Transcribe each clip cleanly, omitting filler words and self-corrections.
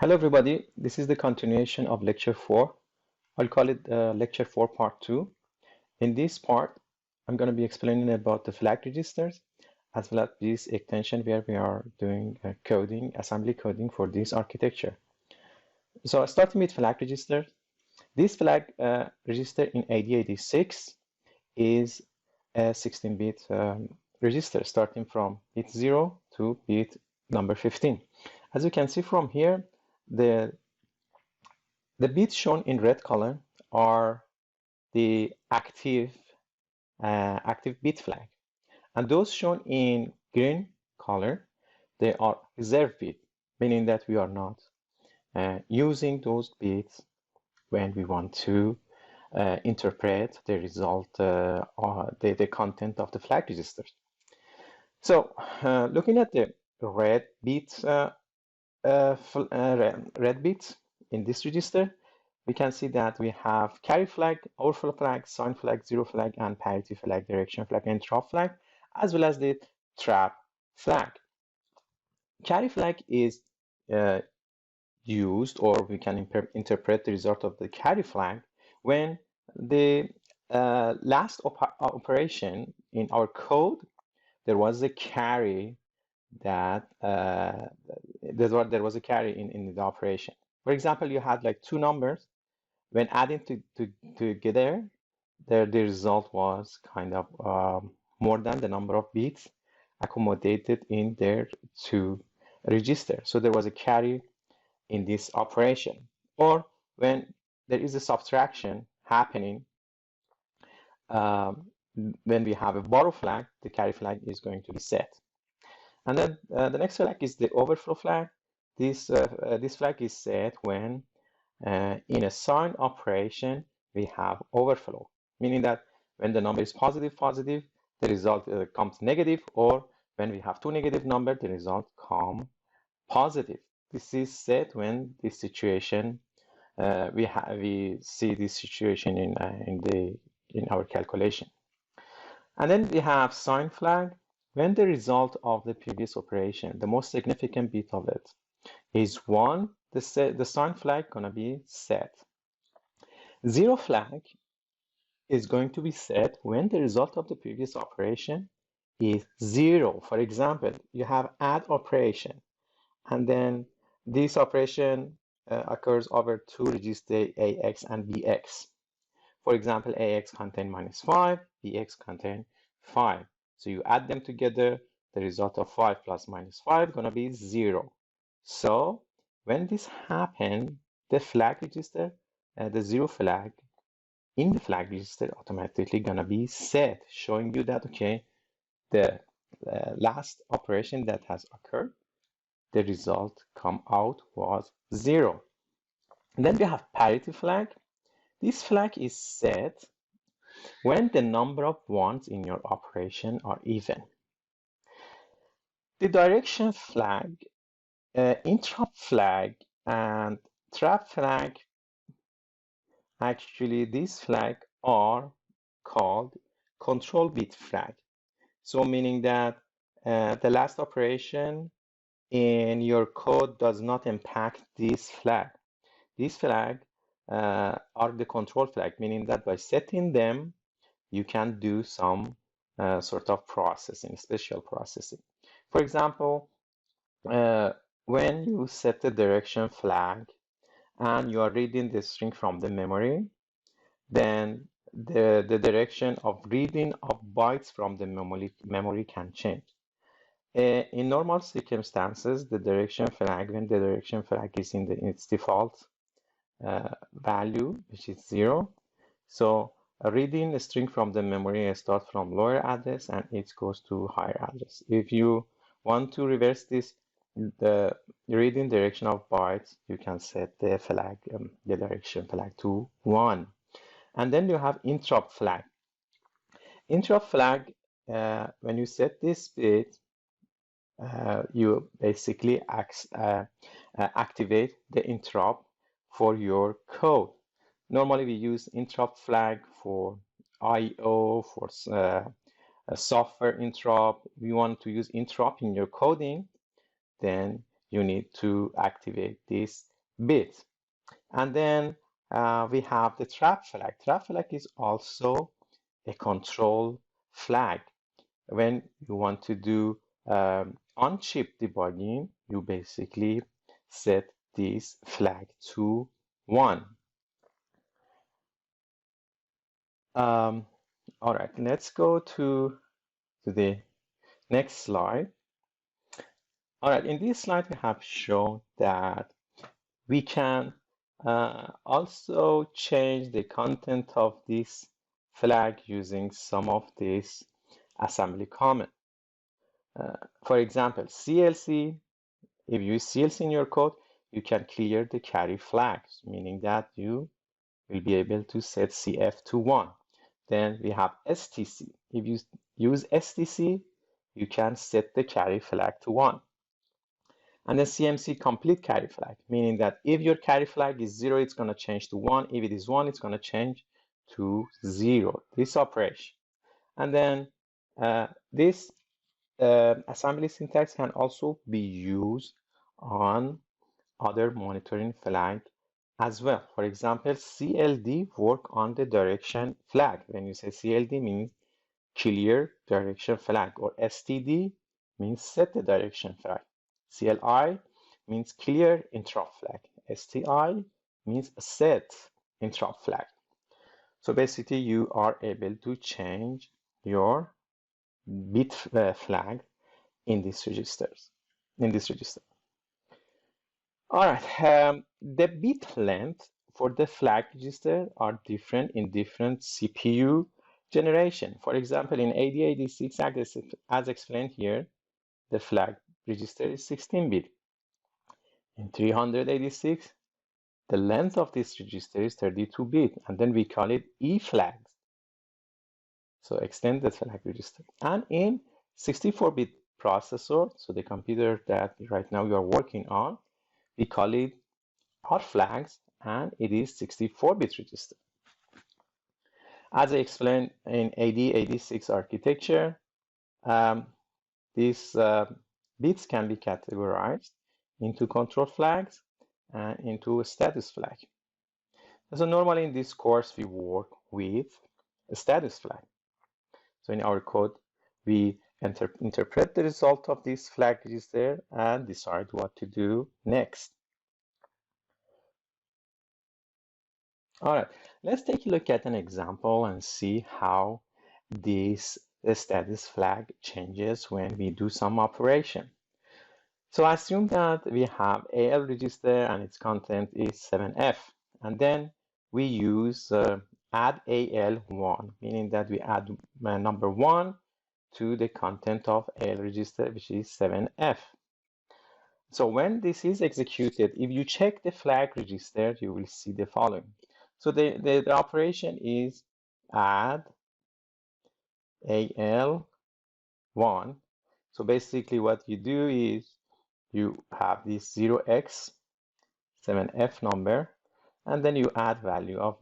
Hello everybody, this is the continuation of lecture 4. I'll call it lecture 4 part 2. In this part, I'm going to be explaining about the flag registers as well as this extension where we are doing coding, assembly coding for this architecture. So starting with flag register, this flag register in 8086 is a 16-bit register starting from bit 0 to bit number 15. As you can see from here, the bits shown in red color are the active bit flag, and those shown in green color, they are reserved bit, meaning that we are not using those bits when we want to interpret the result or the content of the flag registers. So looking at the red bits, red bits in this register, we can see that we have carry flag, overflow flag, sign flag, zero flag, and parity flag, direction flag, and drop flag, as well as the trap flag. Carry flag is used, or we can interpret the result of the carry flag when the last operation in our code, there was a carry that there was a carry in the operation. For example, you had like two numbers. When adding together, the result was kind of more than the number of bits accommodated in their two register. So there was a carry in this operation. Or when there is a subtraction happening, when we have a borrow flag, the carry flag is going to be set. And then the next flag is the overflow flag. This flag is set when in a sign operation we have overflow, meaning that when the number is positive, the result comes negative, or when we have two negative numbers, the result comes positive. This is set when this situation we see this situation in our calculation. And then we have sign flag. When the result of the previous operation, the most significant bit of it, is 1, the sign flag gonna be set. Zero flag is going to be set when the result of the previous operation is 0. For example, you have add operation, and then this operation occurs over two registers AX and BX. For example, AX contain -5, BX contain 5. So you add them together, the result of 5 plus -5 is going to be 0. So when this happens, the flag register, the 0 flag in the flag register automatically going to be set, showing you that, okay, the last operation that has occurred, the result come out was 0. And then we have parity flag. This flag is set when the number of ones in your operation are even. The direction flag, interrupt flag, and trap flag, actually these flags are called control bit flag. So meaning that the last operation in your code does not impact this flag. These flags are the control flag, meaning that by setting them, you can do some sort of processing, special processing. For example, when you set the direction flag and you are reading the string from the memory, then the direction of reading of bytes from the memory can change. In normal circumstances, the direction flag, when the direction flag is in its default value, which is 0, so reading a string from the memory starts from lower address and it goes to higher address. If you want to reverse this, the reading direction of bytes, you can set the flag, the direction flag to 1. And then you have interrupt flag. Interrupt flag, when you set this bit, you basically activate the interrupt for your code. Normally we use interrupt flag for I/O, for a software interrupt. We want to use interrupt in your coding, then you need to activate this bit. And then we have the trap flag. Trap flag is also a control flag. When you want to do on-chip debugging, you basically set this flag to 1. All right, let's go to the next slide. All right, in this slide, we have shown that we can also change the content of this flag using some of these assembly comments. For example, CLC, if you use CLC in your code, you can clear the carry flags, meaning that you will be able to set CF to 1. Then we have STC. If you use STC, you can set the carry flag to 1. And then CMC complete carry flag, meaning that if your carry flag is 0, it's going to change to 1. If it is 1, it's going to change to 0. This operation. And then this assembly syntax can also be used on other monitoring flag as well. For example, CLD work on the direction flag. When you say CLD means clear direction flag, or STD means set the direction flag. CLI means clear interrupt flag. STI means set interrupt flag. So basically you are able to change your bit flag in these registers, in this register. All right, the bit length for the flag register are different in different CPU generation. For example, in 8086, as explained here, the flag register is 16-bit. In 386, the length of this register is 32-bit, and then we call it E flags. So extended flag register. And in 64-bit processor, so the computer that right now you are working on, we call it R flags, and it is 64-bit register. As I explained in 8086 architecture, these bits can be categorized into control flags and into a status flag. So normally in this course, we work with a status flag. So in our code, we interpret the result of this flag register and decide what to do next. All right, let's take a look at an example and see how this status flag changes when we do some operation. So assume that we have AL register and its content is 7F, and then we use add AL1, meaning that we add number 1 to the content of AL register, which is 7F. So when this is executed, if you check the flag register, you will see the following. So the operation is add AL1. So basically what you do is you have this 0x 7F number, and then you add value of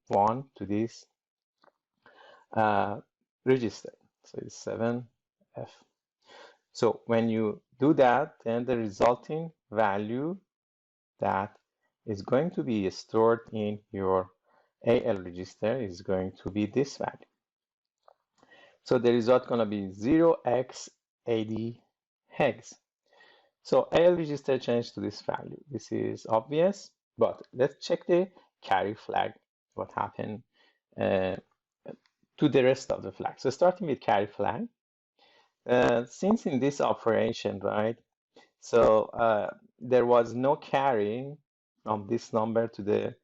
1 to this register. So it's 7F. So when you do that, then the resulting value that is going to be stored in your AL register is going to be this value. So the result going to be 0x80 hex. So AL register changed to this value. This is obvious, but let's check the carry flag, what happened to the rest of the flag. So starting with carry flag, since in this operation, right, so there was no carry from this number to the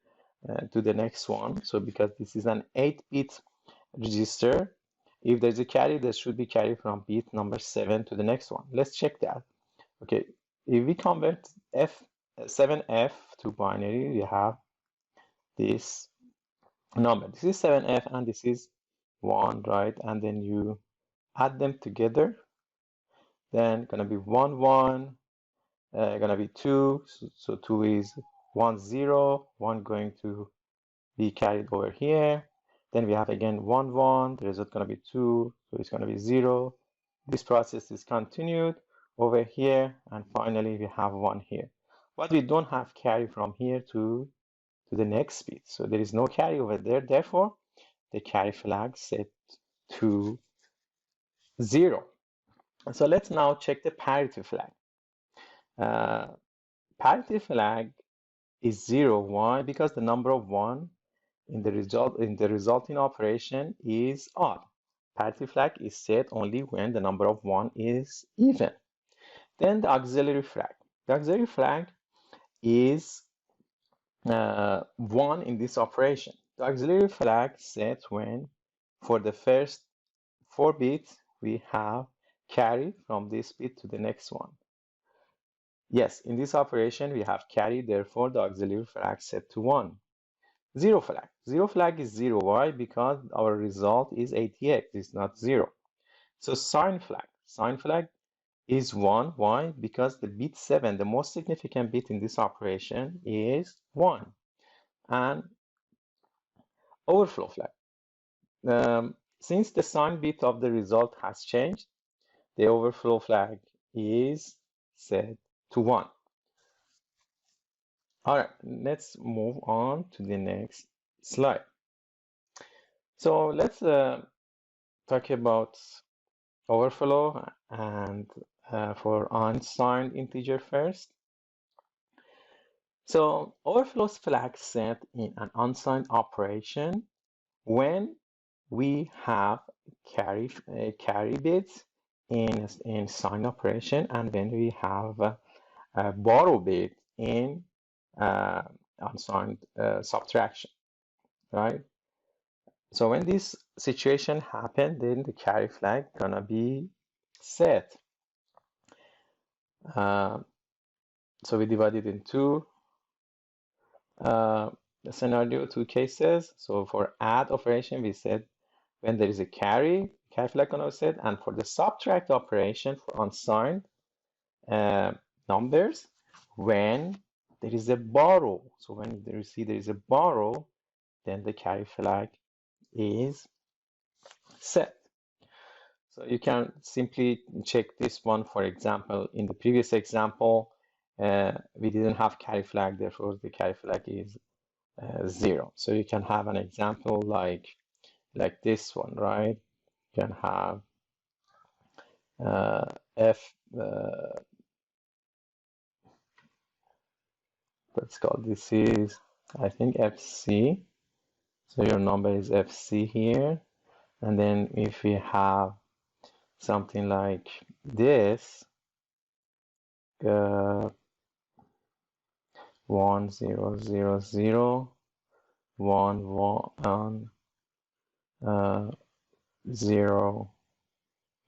next one. So because this is an 8-bit register, if there's a carry, there should be carry from bit number 7 to the next one. Let's check that. Okay, if we convert 7F to binary, we have this number. This is 7F and this is 1, right? And then you add them together. Then gonna be 1, 1, gonna be 2. So 2 is 1, 0, 1 going to be carried over here. Then we have again 1, 1. The result gonna be 2, so it's gonna be 0. This process is continued over here, and finally we have 1 here. But we don't have carry from here to the next bit. So there is no carry over there. Therefore, the carry flag set to 0. So let's now check the parity flag. Parity flag is 0. Why? Because the number of 1 in the resulting operation is odd. Parity flag is set only when the number of 1 is even. Then the auxiliary flag. The auxiliary flag is 1 in this operation. The auxiliary flag set when for the first 4 bits we have carry from this bit to the next one. Yes, in this operation we have carry, therefore the auxiliary flag set to 1. Zero flag. Zero flag is 0. Why? Because our result is ATX, it's not 0. So sign flag. Sign flag is 1. Why? Because the bit 7, the most significant bit in this operation, is 1. And overflow flag. Since the sign bit of the result has changed, the overflow flag is set to 1. All right, let's move on to the next slide. So let's talk about overflow and for unsigned integer first. So overflow flag set in an unsigned operation when we have carry bits in sign operation, and when we have a borrow bit in unsigned subtraction, right? So when this situation happens, then the carry flag gonna be set. So we divided in two scenario, 2 cases. So for add operation, we said when there is a carry flag gonna be set, and for the subtract operation for unsigned numbers, when there is a borrow. So when you see there is a borrow, then the carry flag is set. So you can simply check this one. For example, in the previous example, we didn't have carry flag, therefore the carry flag is 0. So you can have an example like this one, right? You can have let's call this is, I think, FC. So your number is FC here. And then if we have something like this, 1 0 0 0 1 1 0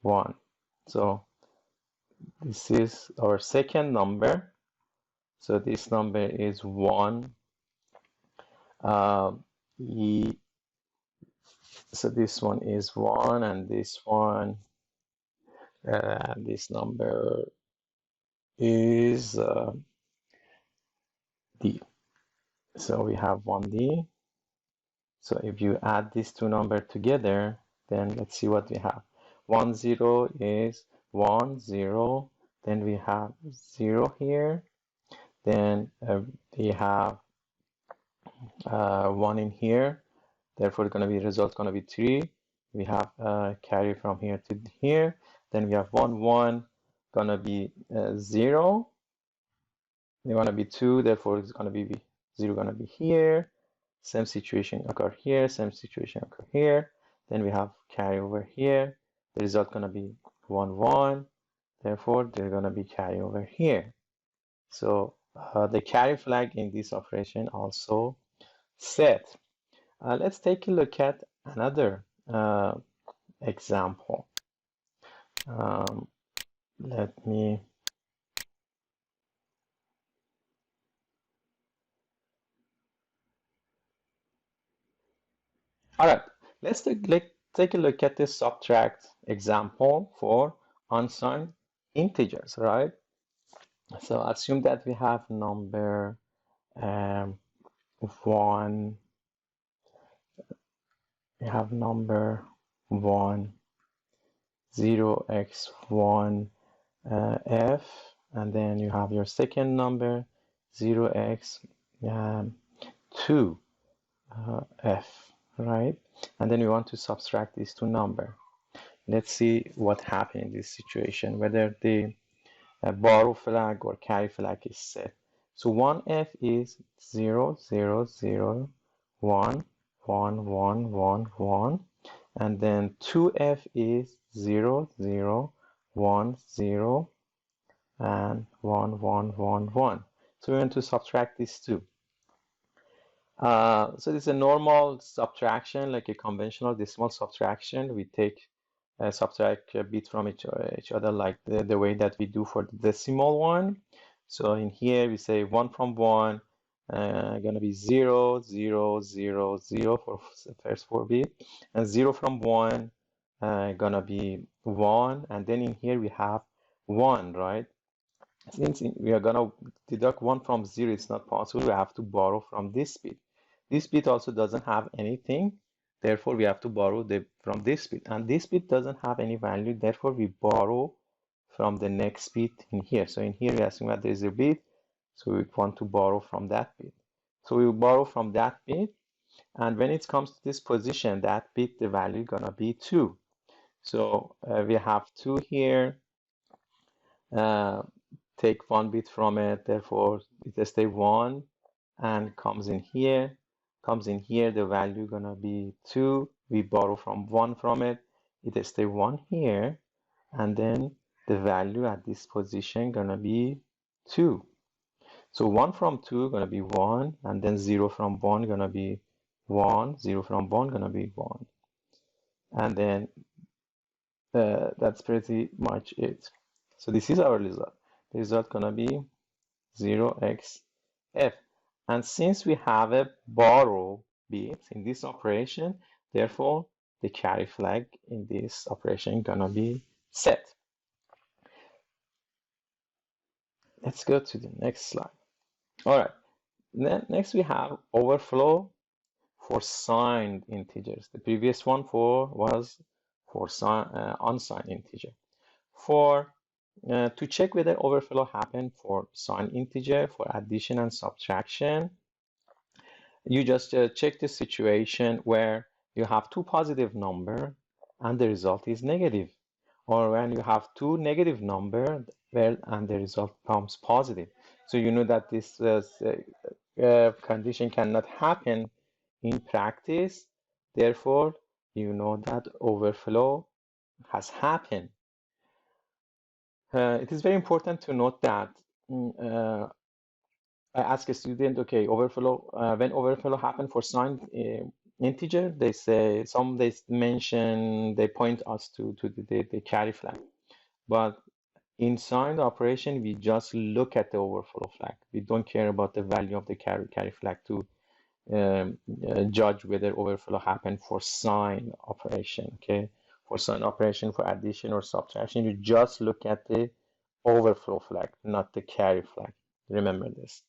1. So this is our second number. So this number is 1. So this one is 1, and this one, this number is D. So we have 1D. So if you add these two numbers together, then let's see what we have. 1 0 is 1 0. Then we have 0 here. Then we have 1 in here. Therefore, result going to be 3. We have carry from here to here. Then we have 1 1 going to be 0. They want to be 2. Therefore, it's going to be 0 going to be here. Same situation occur here. Same situation occur here. Then we have carry over here. The result going to be 1 1. Therefore, they're going to be carry over here. So the carry flag in this operation also set. Let's take a look at another example. Let me all right, let's take a look at this subtract example for unsigned integers, right? So assume that we have number 1, we have number 1 0 x 1 F, and then you have your second number 0x 2 F, right? And then we want to subtract these two numbers. Let's see what happened in this situation, whether the borrow flag or carry flag is set. So 1F is 0, 0, 0, 1, 1, 1, 1, 1. And then 2F is 0, 0, 1, 0, and 1, 1, 1, 1. So we want to subtract these two. So this is a normal subtraction, like a conventional decimal subtraction. We take subtract a bit from each other, like the way that we do for the decimal one. So in here we say 1 from 1, gonna be 0, 0, 0, 0 for first 4 bit, and 0 from 1, gonna be 1, and then in here we have 1, right? Since we are gonna deduct 1 from 0, it's not possible. We have to borrow from this bit. This bit also doesn't have anything, therefore we have to borrow from this bit. And this bit doesn't have any value, therefore we borrow from the next bit in here. So in here we assume that there is a bit, so we want to borrow from that bit. So we will borrow from that bit, and when it comes to this position, that bit, the value is gonna be 2. So we have 2 here. Take 1 bit from it, therefore it stays 1 and comes in here. The value gonna be 2. We borrow from 1 from it, it stays 1 here, and then the value at this position gonna be 2. So 1 from 2 gonna be 1, and then 0 from 1 gonna be 1, 0 from 1 gonna be 1. And then that's pretty much it. So this is our result. The result gonna be 0x f. And since we have a borrow bit in this operation, therefore the carry flag in this operation gonna be set. Let's go to the next slide. All right, next we have overflow for signed integers. The previous one was for unsigned integer. To check whether overflow happened for signed integer, for addition and subtraction, you just check the situation where you have two positive number and the result is negative, or when you have two negative number and the result comes positive. So you know that this condition cannot happen in practice. Therefore, you know that overflow has happened. It is very important to note that I ask a student, okay, overflow, when overflow happen for signed integer, they say, they mention, they point us to the carry flag. But in signed operation, we just look at the overflow flag. We don't care about the value of the carry flag to judge whether overflow happened for signed operation, okay? For signed operation, for addition or subtraction, you just look at the overflow flag, not the carry flag. Remember this.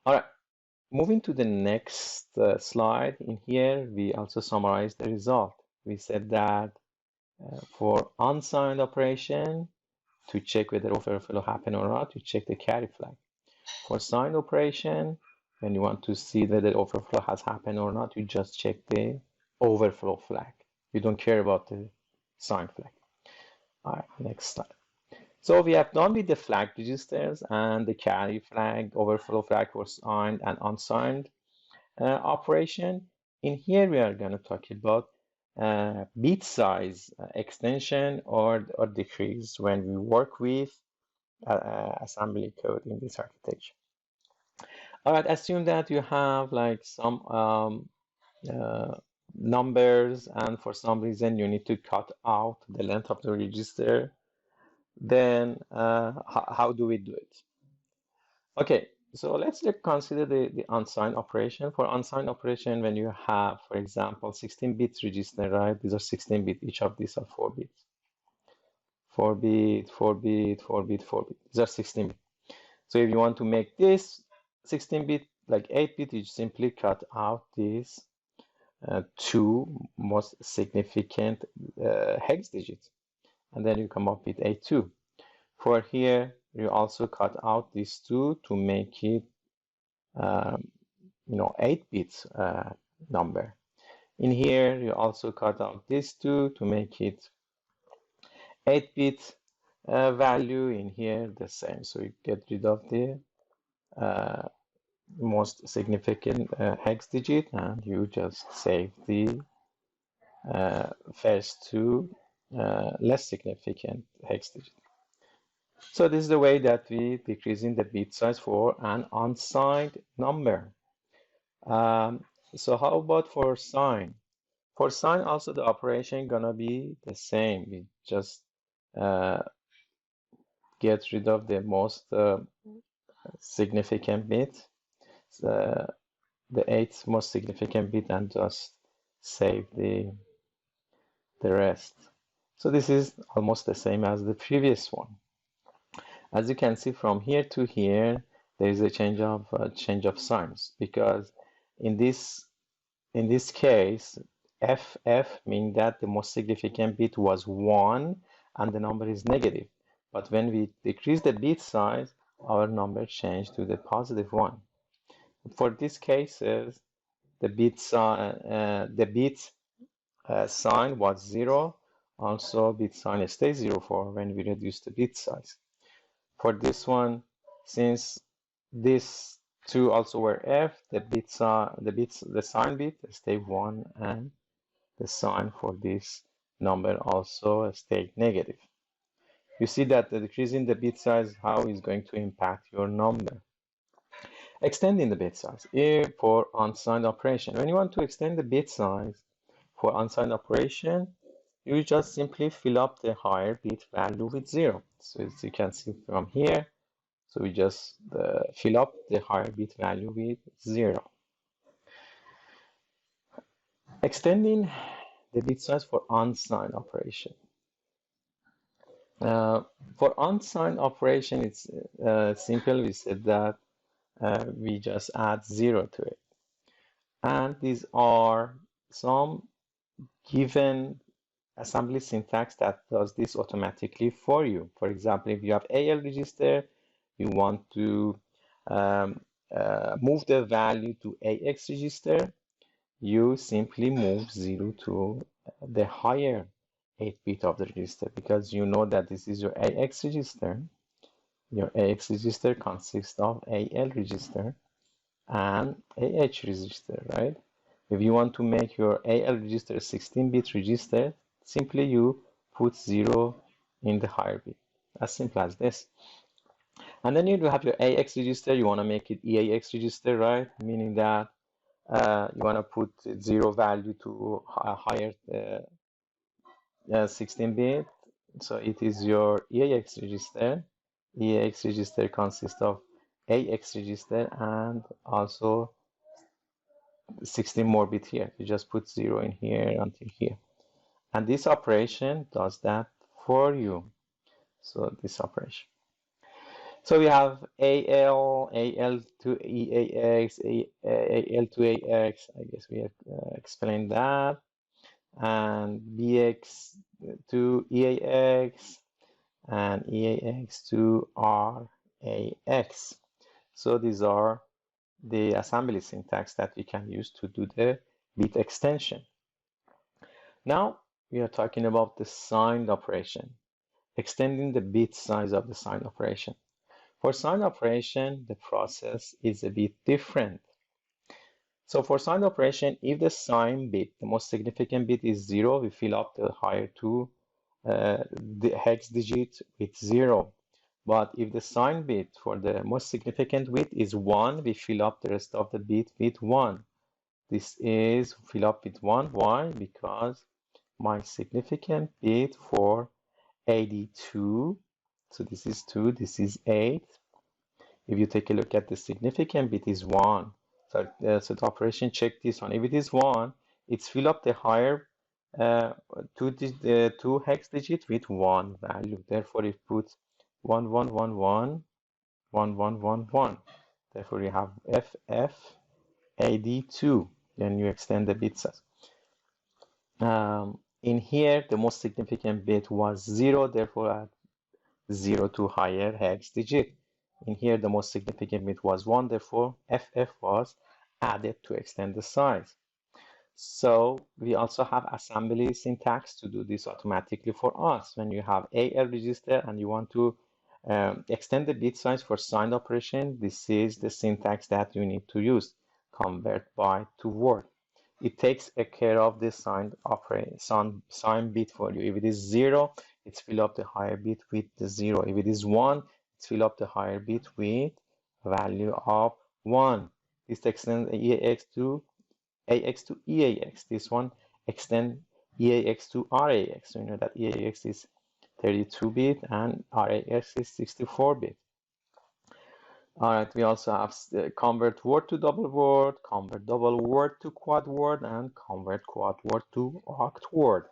All right, moving to the next slide. In here, we also summarize the result. We said that for unsigned operation, to check whether overflow happened or not, you check the carry flag. For signed operation, when you want to see whether overflow has happened or not, you just check the overflow flag. You don't care about the sign flag. All right, next slide. So we have done with the flag registers and the carry flag, overflow flag for signed and unsigned operation. In here, we are going to talk about bit size extension or decrease when we work with assembly code in this architecture. All right, assume that you have like some numbers, and for some reason you need to cut out the length of the register. Then how do we do it? Okay, so let's consider the unsigned operation. For unsigned operation, when you have, for example, 16 bits register, right? These are 16 bits. Each of these are 4 bits. 4 bit, 4 bit, 4 bit, 4 bit. These are 16 bits. So if you want to make this 16 bit like 8 bit, you simply cut out these two most significant hex digits, and then you come up with A2. For here, you also cut out these two to make it, 8 bits number. In here, you also cut out these two to make it 8-bit value. In here, the same. So you get rid of the most significant hex digit, and you just save the first two less significant hex digit. So this is the way that we decreasing the bit size for an unsigned number. So how about for sign? For sign also the operation gonna be the same. We just get rid of the most significant bit, the 8th most significant bit, and just save the rest. So this is almost the same as the previous one. As you can see from here to here, there is a change of signs, because in this case, FF means that the most significant bit was 1 and the number is negative. But when we decrease the bit size, our number changed to the positive 1. For these cases, the bit sign was 0. Also, bit sign stays 0 for when we reduce the bit size. For this one, since these two also were F, the sign bit stay 1, and the sign for this number also stay negative. You see that the decreasing the bit size, how is going to impact your number. Extending the bit size for unsigned operation. When you want to extend the bit size for unsigned operation, you just simply fill up the higher bit value with 0. So as you can see from here, so we just fill up the higher bit value with 0. Extending the bit size for unsigned operation. For unsigned operation, it's simple. We said that we just add 0 to it. And these are some given assembly syntax that does this automatically for you. For example, if you have AL register, you want to move the value to AX register, you simply move 0 to the higher 8-bit of the register, because you know that this is your AX register. Your AX register consists of AL register and AH register, right? If you want to make your AL register a 16-bit register, simply you put 0 in the higher bit. As simple as this. And then you have your AX register, you want to make it EAX register, right? Meaning that you want to put 0 value to a higher 16-bit. So it is your EAX register. EAX register consists of AX register and also 16 more bit here. You just put 0 in here until here. And this operation does that for you. So this operation. So we have AL, AL to EAX, AL to AX. I guess we have explained that. And BX to EAX and EAX to RAX. So these are the assembly syntax that we can use to do the bit extension. Now we are talking about the signed operation, extending the bit size of the signed operation. For signed operation, the process is a bit different. So for signed operation, if the sign bit, the most significant bit is 0, we fill up the higher two the hex digit with 0. But if the sign bit for the most significant bit is 1, we fill up the rest of the bit with 1. This is fill up with 1. Why? Because my significant bit for 82, so this is 2, this is 8. If you take a look at the significant bit is 1. So the operation check this one. If it is 1, it's fill up the higher two hex digit with 1 value. Therefore, it puts 1 1 1 1 1 1 1 1. Therefore, you have FF AD2. Then you extend the bit size. In here, the most significant bit was 0. Therefore, 0 to higher hex digit. In here, the most significant bit was 1, therefore FF was added to extend the size. So we also have assembly syntax to do this automatically for us. When you have AL register and you want to extend the bit size for signed operation, this is the syntax that you need to use. Convert byte to word. It takes care of the signed bit for you. If it is 0, it's fill up the higher bit with the 0. If it is 1, it's fill up the higher bit with value of 1. This extends EAX to AX to EAX. This one extend EAX to RAX. So you know that EAX is 32-bit and RAX is 64-bit. All right, we also have convert word to double word, convert double word to quad word, and convert quad word to oct word.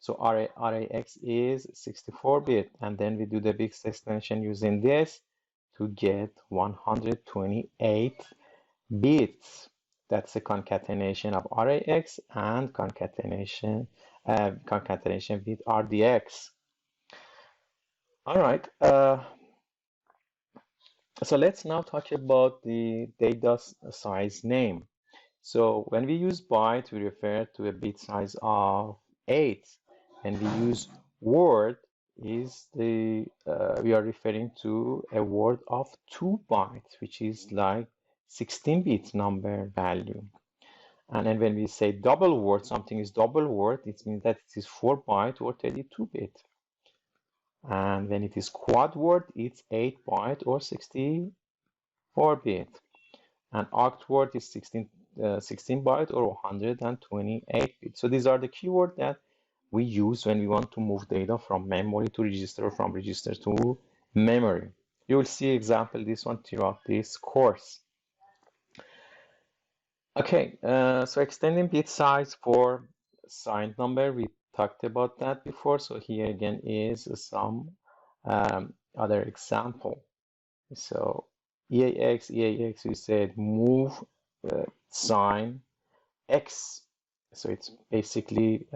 So RAX is 64-bit, and then we do the big extension using this to get 128 bits. That's a concatenation of RAX and concatenation with RDX. All right. So let's now talk about the data size name. So when we use byte, we refer to a bit size of 8. When we use word, we are referring to a word of 2 bytes, which is like 16-bit number value. And then when we say double word, something is double word, it means that it is 4 byte or 32-bit. And when it is quad word, it's 8 byte or 64-bit. And oct word is 16 byte or 128 bit. So these are the keywords that we use when we want to move data from memory to register or from register to memory. You will see example this one throughout this course. Okay, so extending bit size for signed number, we talked about that before. So here again is some other example. So EAX, we said move sign X. So it's basically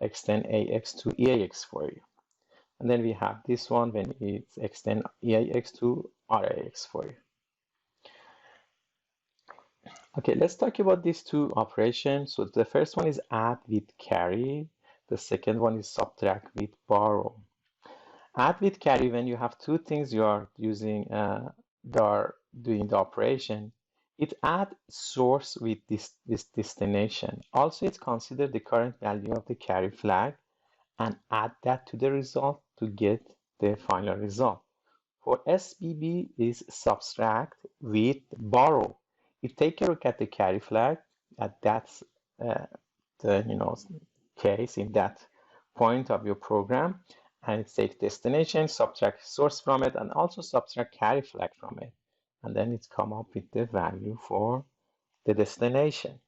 extend AX to EAX for you. And then we have this one when it's extend EAX to RAX for you. Okay, let's talk about these two operations. So the first one is add with carry. The second one is subtract with borrow. Add with carry, when you have two things you are using, that are doing the operation, it add source with this destination. Also, it's consider the current value of the carry flag and add that to the result to get the final result. For SBB is subtract with borrow. You take a look at the carry flag at that case in that point of your program, and it takes destination, subtract source from it, and also subtract carry flag from it, and then it's come up with the value for the destination.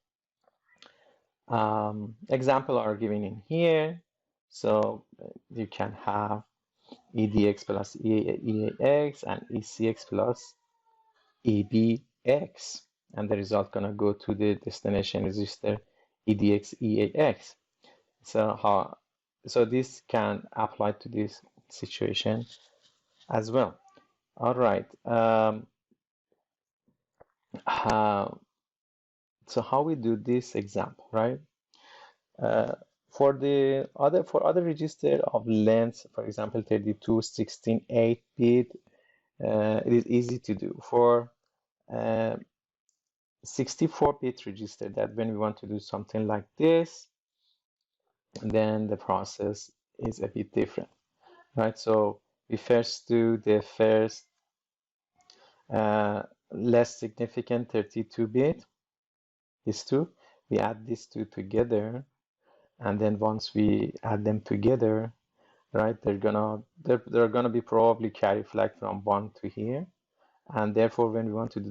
Example are given in here, so you can have EDX plus EAX and ECX plus EBX, and the result gonna go to the destination register EDX EAX. So this can apply to this situation as well. All right. So how we do this example, right? For other register of length, for example, 32, 16, 8-bit, it is easy to do. For 64-bit register, that when we want to do something like this, then the process is a bit different, right? So we first do the first less significant 32-bit, these two. We add these two together, and then once we add them together, right, they're gonna be probably carry flag from 1 to here, and therefore when we want to do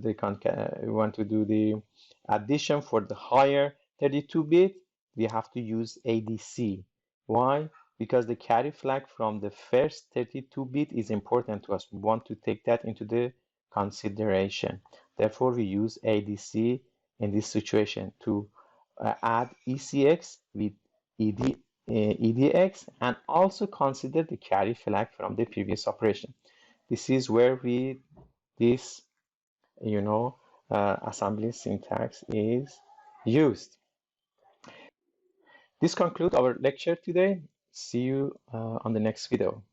the addition for the higher 32-bit, we have to use ADC. Why? Because the carry flag from the first 32-bit is important to us. We want to take that into the consideration. Therefore, we use ADC in this situation to add ECX with EDX and also consider the carry flag from the previous operation. This is where this assembly syntax is used. This concludes our lecture today. See you on the next video.